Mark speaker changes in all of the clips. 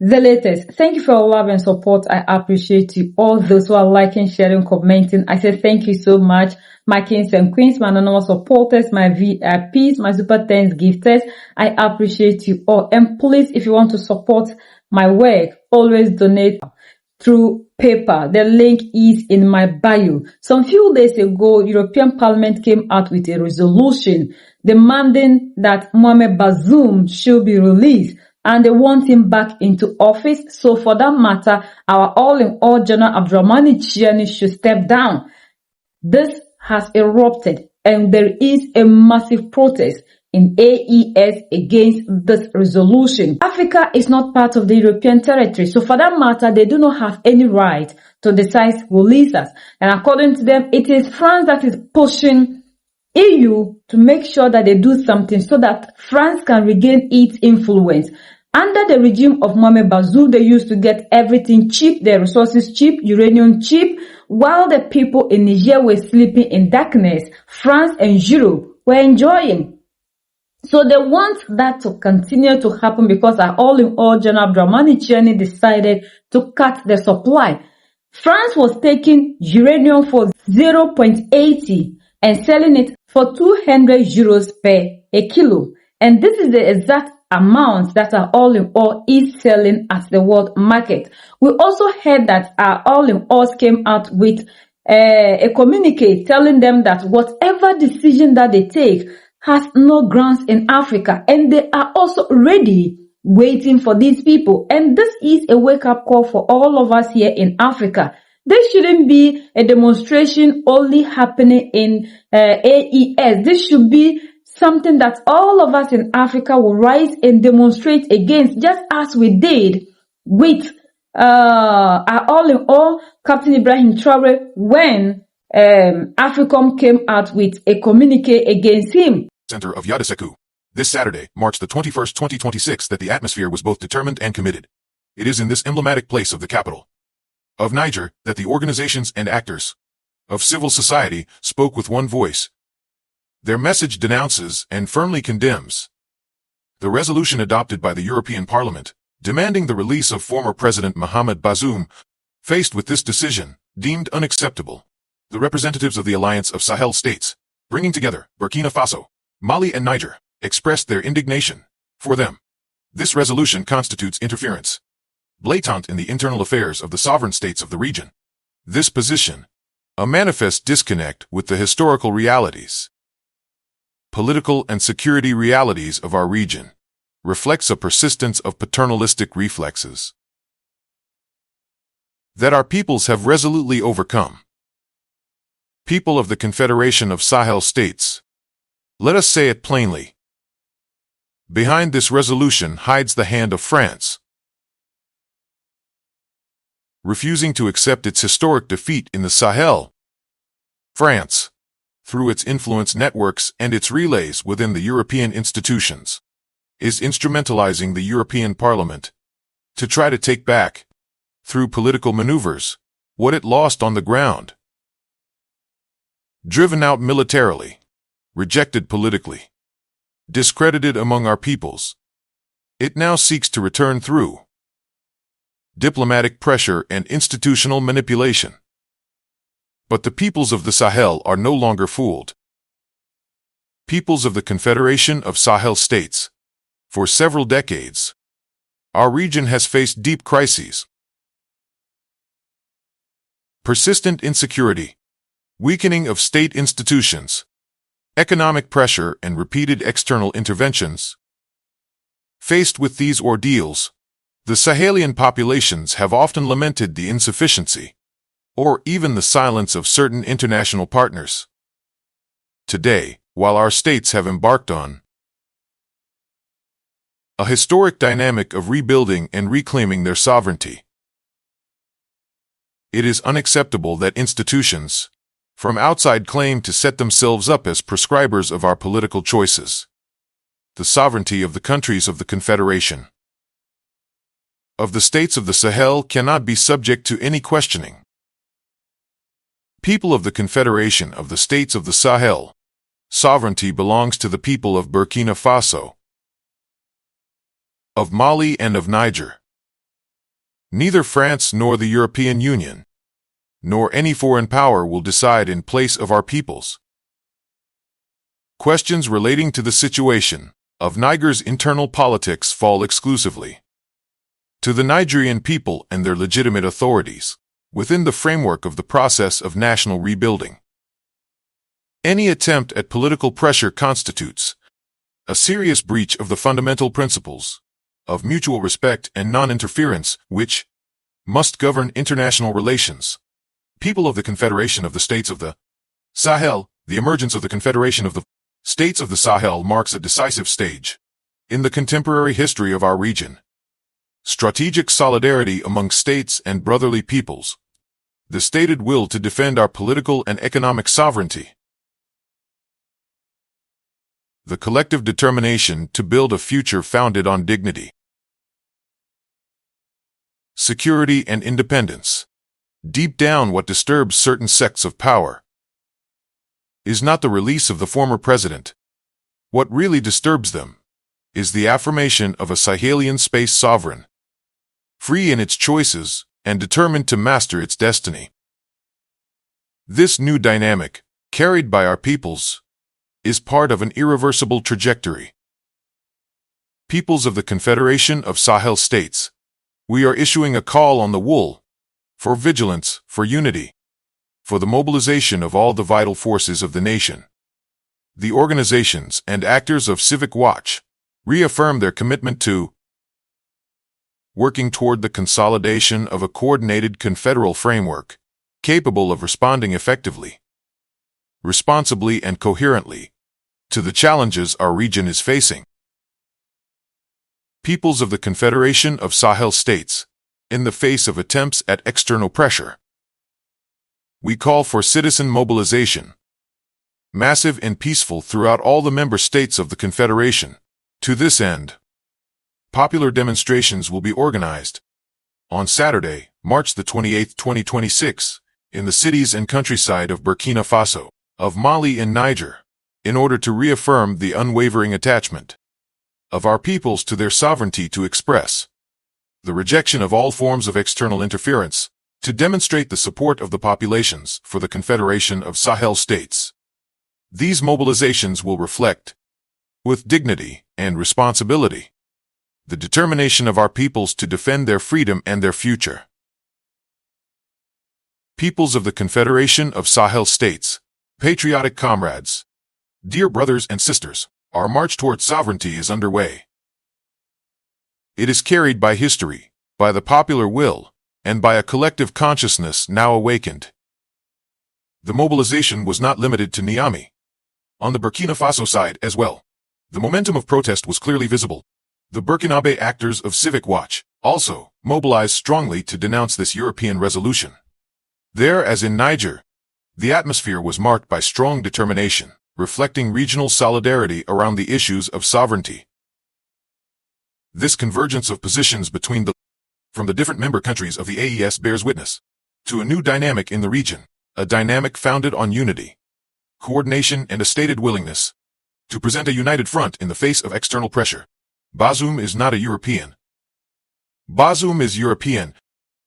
Speaker 1: The latest. Thank you for your love and support. I appreciate you. All those who are liking, sharing, commenting. I say thank you so much. My kings and queens, my anonymous supporters, my VIPs, my super thanks gifters. I appreciate you all. And please, if you want to support my work, always donate through PayPal. The link is in my bio. Some few days ago, European Parliament came out with a resolution demanding that Mohamed Bazoum should be released, and they want him back into office. So for that matter, our all-in-all General Abdurrahmani Chiani should step down. This has erupted, and there is a massive protest in AES against this resolution. Africa is not part of the European territory, so for that matter, they do not have any right to decide who leads us. And according to them, it is France that is pushing EU to make sure that they do something so that France can regain its influence. Under the regime of Mohamed Bazoum, they used to get everything cheap, their resources cheap, uranium cheap, while the people in Niger were sleeping in darkness. France and Europe were enjoying. So they want that to continue to happen because our all-in-all General Abdurrahmani Chiani decided to cut the supply. France was taking uranium for 0.80 and selling it for 200 euros per a kilo. And this is the exact amount that our all-in-all is selling at the world market. We also heard that our all-in-all came out with a communique telling them that whatever decision that they take has no grounds in Africa, and they are also ready waiting for these people. And this is a wake-up call for all of us here in Africa. There shouldn't be a demonstration only happening in AES. This should be something that all of us in Africa will rise and demonstrate against, just as we did with our all-in-all Captain Ibrahim Traore when AFRICOM came out with a communique against him.
Speaker 2: Center of Yadeseku. This Saturday, March the 21st, 2026, that the atmosphere was both determined and committed. It is in this emblematic place of the capital of Niger that the organizations and actors of civil society spoke with one voice. Their message denounces and firmly condemns the resolution adopted by the European Parliament, demanding the release of former President Mohamed Bazoum. Faced with this decision, deemed unacceptable, the representatives of the Alliance of Sahel states, bringing together Burkina Faso, Mali and Niger, expressed their indignation. For them, this resolution constitutes interference blatant in the internal affairs of the sovereign states of the region. This position, a manifest disconnect with the historical realities, political and security realities of our region, reflects a persistence of paternalistic reflexes that our peoples have resolutely overcome. People of the Confederation of Sahel States, let us say it plainly. Behind this resolution hides the hand of France, refusing to accept its historic defeat in the Sahel. France, through its influence networks and its relays within the European institutions, is instrumentalizing the European Parliament to try to take back, through political maneuvers, what it lost on the ground. Driven out militarily, rejected politically, discredited among our peoples, it now seeks to return through diplomatic pressure and institutional manipulation. But the peoples of the Sahel are no longer fooled. Peoples of the Confederation of Sahel States, for several decades, our region has faced deep crises, persistent insecurity, weakening of state institutions, economic pressure and repeated external interventions. Faced with these ordeals, the Sahelian populations have often lamented the insufficiency, or even the silence of certain international partners. Today, while our states have embarked on a historic dynamic of rebuilding and reclaiming their sovereignty, it is unacceptable that institutions from outside claim to set themselves up as prescribers of our political choices. The sovereignty of the countries of the Confederation of the states of the Sahel cannot be subject to any questioning. People of the Confederation of the States of the Sahel, sovereignty belongs to the people of Burkina Faso, of Mali and of Niger. Neither France nor the European Union, nor any foreign power will decide in place of our peoples. Questions relating to the situation of Niger's internal politics fall exclusively to the Nigerian people and their legitimate authorities within the framework of the process of national rebuilding. Any attempt at political pressure constitutes a serious breach of the fundamental principles of mutual respect and non-interference which must govern international relations. People of the Confederation of the States of the Sahel, the emergence of the Confederation of the States of the Sahel marks a decisive stage in the contemporary history of our region. Strategic solidarity among states and brotherly peoples. The stated will to defend our political and economic sovereignty. The collective determination to build a future founded on dignity, security, and independence. Deep down, what disturbs certain sects of power is not the release of the former president. What really disturbs them is the affirmation of a Sahelian space sovereign, free in its choices and determined to master its destiny. This new dynamic, carried by our peoples, is part of an irreversible trajectory. Peoples of the Confederation of Sahel States, we are issuing a call on the wool for vigilance, for unity, for the mobilization of all the vital forces of the nation. The organizations and actors of Civic Watch reaffirm their commitment to working toward the consolidation of a coordinated confederal framework capable of responding effectively, responsibly, and coherently to the challenges our region is facing. Peoples of the Confederation of Sahel States, in the face of attempts at external pressure, we call for citizen mobilization, massive and peaceful throughout all the member states of the Confederation. To this end, popular demonstrations will be organized on Saturday, March the 28th, 2026, in the cities and countryside of Burkina Faso, of Mali, and Niger, in order to reaffirm the unwavering attachment of our peoples to their sovereignty, to express the rejection of all forms of external interference, to demonstrate the support of the populations for the Confederation of Sahel States. These mobilizations will reflect, with dignity and responsibility, the determination of our peoples to defend their freedom and their future. Peoples of the Confederation of Sahel States, patriotic comrades, dear brothers and sisters, our march toward sovereignty is underway. It is carried by history, by the popular will, and by a collective consciousness now awakened. The mobilization was not limited to Niamey. On the Burkina Faso side as well, the momentum of protest was clearly visible. The Burkinabe actors of Civic Watch also mobilized strongly to denounce this European resolution. There, as in Niger, the atmosphere was marked by strong determination, reflecting regional solidarity around the issues of sovereignty. This convergence of positions from the different member countries of the AES bears witness to a new dynamic in the region, a dynamic founded on unity, coordination, and a stated willingness to present a united front in the face of external pressure. Bazoum is not a European. Bazoum is European.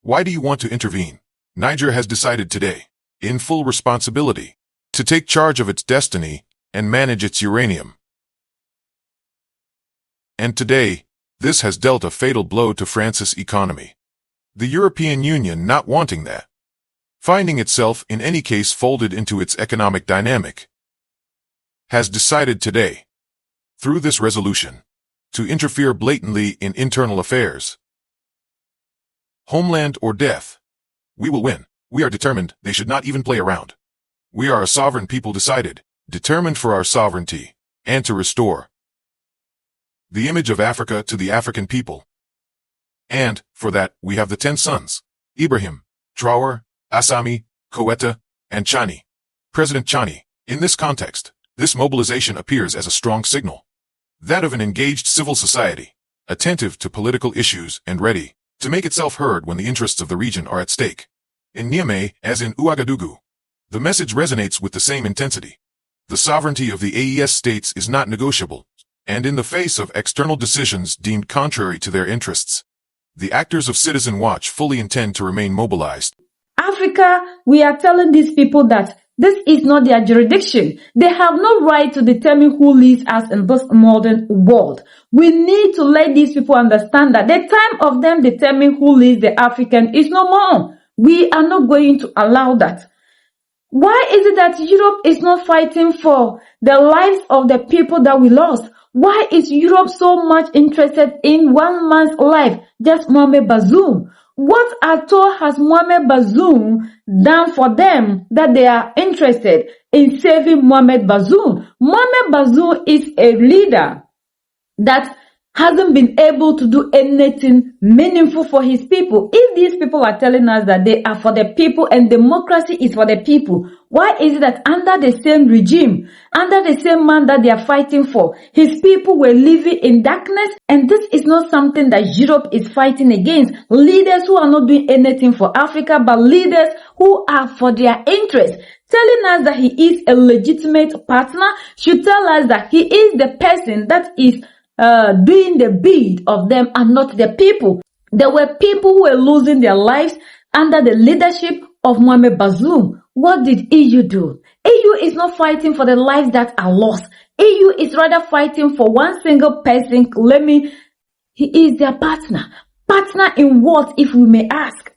Speaker 2: Why do you want to intervene? Niger has decided today, in full responsibility, to take charge of its destiny and manage its uranium. And today, this has dealt a fatal blow to France's economy. The European Union, not wanting that, finding itself in any case folded into its economic dynamic, has decided today, through this resolution, to interfere blatantly in internal affairs. Homeland or death. We will win. We are determined. They should not even play around. We are a sovereign people, determined for our sovereignty, and to restore the image of Africa to the African people. And, for that, we have the 10 sons, Ibrahim, Traore, Assami, Koeta, and Chani. President Chani. In this context, this mobilization appears as a strong signal, that of an engaged civil society, attentive to political issues and ready to make itself heard when the interests of the region are at stake. In Niamey, as in Ouagadougou, the message resonates with the same intensity. The sovereignty of the AES states is not negotiable, and in the face of external decisions deemed contrary to their interests, The actors of Citizen Watch fully intend to remain mobilized.
Speaker 1: Africa, we are telling these people that this is not their jurisdiction. They have no right to determine who leads us in this modern world. We need to let these people understand that the time of them determining who leads the African is no more. We are not going to allow that. Why is it that Europe is not fighting for the lives of the people that we lost? Why is Europe so much interested in one man's life, just Mohamed Bazoum? What at all has Mohamed Bazoum done for them that they are interested in saving Mohamed Bazoum? Mohamed Bazoum is a leader that hasn't been able to do anything meaningful for his people. If these people are telling us that they are for the people and democracy is for the people, why is it that under the same regime, under the same man that they are fighting for, his people were living in darkness? And this is not something that Europe is fighting against. Leaders who are not doing anything for Africa, but leaders who are for their interests. Telling us that he is a legitimate partner should tell us that he is the person that is doing the bid of them and not the people. There were people who were losing their lives under the leadership of Mohamed Bazoum. What did EU do? EU is not fighting for the lives that are lost. EU is rather fighting for one single person claiming he is their partner. Partner in what, if we may ask?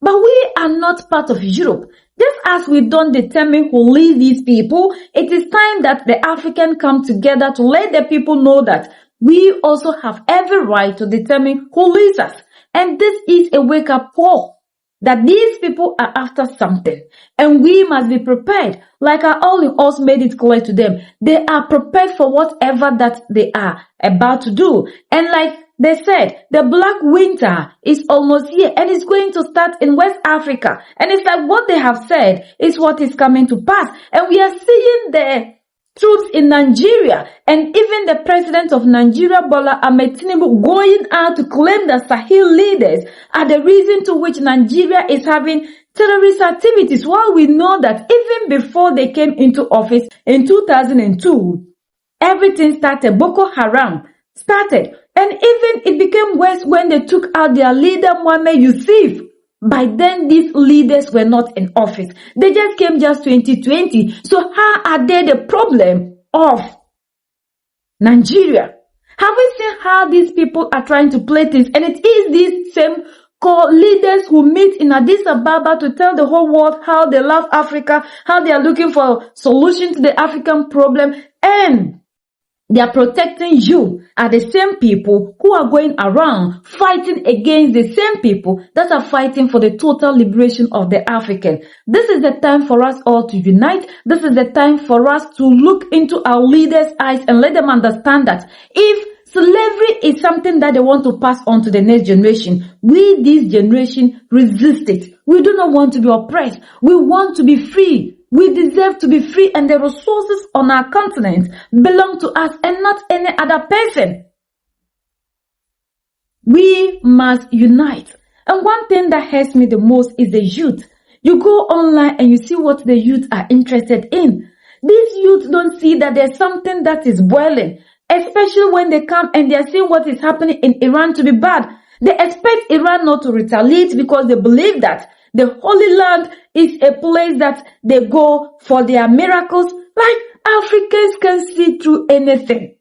Speaker 1: But we are not part of Europe. Just as we don't determine who leads these people, it is time that the Africans come together to let the people know that we also have every right to determine who leads us. And this is a wake-up call that these people are after something. And we must be prepared. Like our all in all made it clear to them, they are prepared for whatever that they are about to do. And like they said, the Black Winter is almost here and it's going to start in West Africa. And it's like what they have said is what is coming to pass. And we are seeing the troops in Nigeria and even the president of Nigeria, Bola Ahmed Tinubu, going out to claim that Sahel leaders are the reason to which Nigeria is having terrorist activities, while we know that even before they came into office in 2002, everything started. Boko Haram started, and even it became worse when they took out their leader, Mohamed Yusuf. By then, these leaders were not in office. They just came just 2020. So how are they the problem of Nigeria? Have we seen how these people are trying to play things? And it is these same core leaders who meet in Addis Ababa to tell the whole world how they love Africa, how they are looking for solution to the African problem, and they are protecting you are the same people who are going around fighting against the same people that are fighting for the total liberation of the African. This is the time for us all to unite. This is the time for us to look into our leaders' eyes and let them understand that if slavery is something that they want to pass on to the next generation, we, this generation, resist it. We do not want to be oppressed. We want to be free. We deserve to be free, and the resources on our continent belong to us and not any other person. We must unite. And one thing that hurts me the most is the youth. You go online and you see what the youth are interested in. These youth don't see that there's something that is boiling, especially when they come and they are seeing what is happening in Iran to be bad. They expect Iran not to retaliate because they believe that the Holy Land is a place that they go for their miracles. Like Africans can see through anything.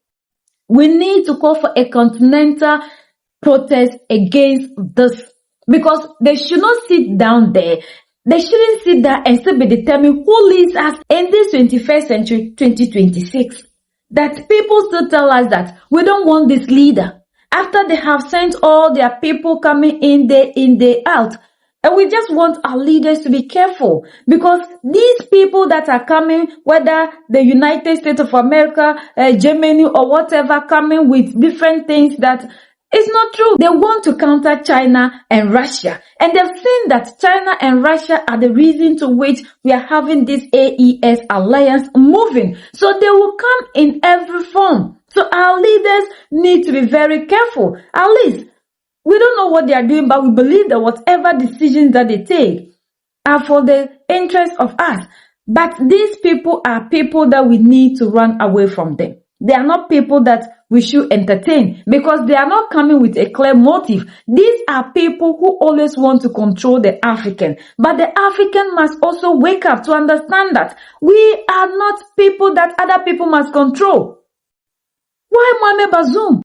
Speaker 1: We need to call for a continental protest against this, because they should not sit down there. They shouldn't sit there and still be determined who leads us in this 21st century, 2026. That people still tell us that we don't want this leader after they have sent all their people coming in, day out. And we just want our leaders to be careful, because these people that are coming, whether the United States of America, Germany or whatever, coming with different things that is not true. They want to counter China and Russia. And they've seen that China and Russia are the reason to which we are having this AES alliance moving. So they will come in every form. So our leaders need to be very careful. At least, we don't know what they are doing, but we believe that whatever decisions that they take are for the interest of us. But these people are people that we need to run away from them. They are not people that we should entertain because they are not coming with a clear motive. These are people who always want to control the African. But the African must also wake up to understand that we are not people that other people must control. Why Mohamed Bazoum?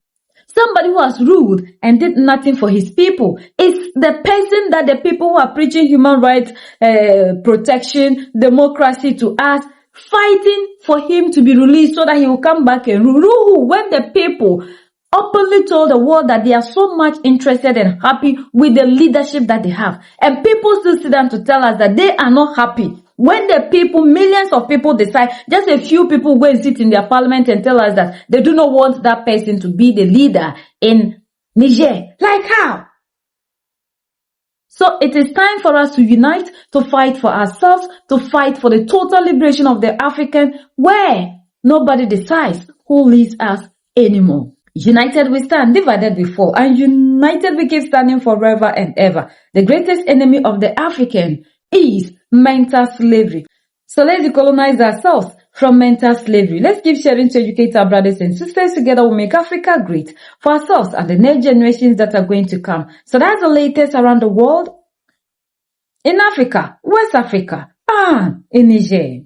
Speaker 1: Somebody who has ruled and did nothing for his people. It's the person that the people who are preaching human rights, protection, democracy to us, fighting for him to be released so that he will come back and rule. When the people openly told the world that they are so much interested and happy with the leadership that they have. And people still sit down to tell us that they are not happy. When the people, millions of people decide, just a few people go and sit in their parliament and tell us that they do not want that person to be the leader in Niger. Like how? So it is time for us to unite, to fight for ourselves, to fight for the total liberation of the African, where nobody decides who leads us anymore. United we stand, divided we fall, and united we keep standing forever and ever. The greatest enemy of the African is mental slavery. So let's decolonize ourselves from mental slavery. Let's keep sharing to educate our brothers and sisters. Together we'll make Africa great for ourselves and the next generations that are going to come. So that's the latest around the world, in Africa, West Africa, and in Niger.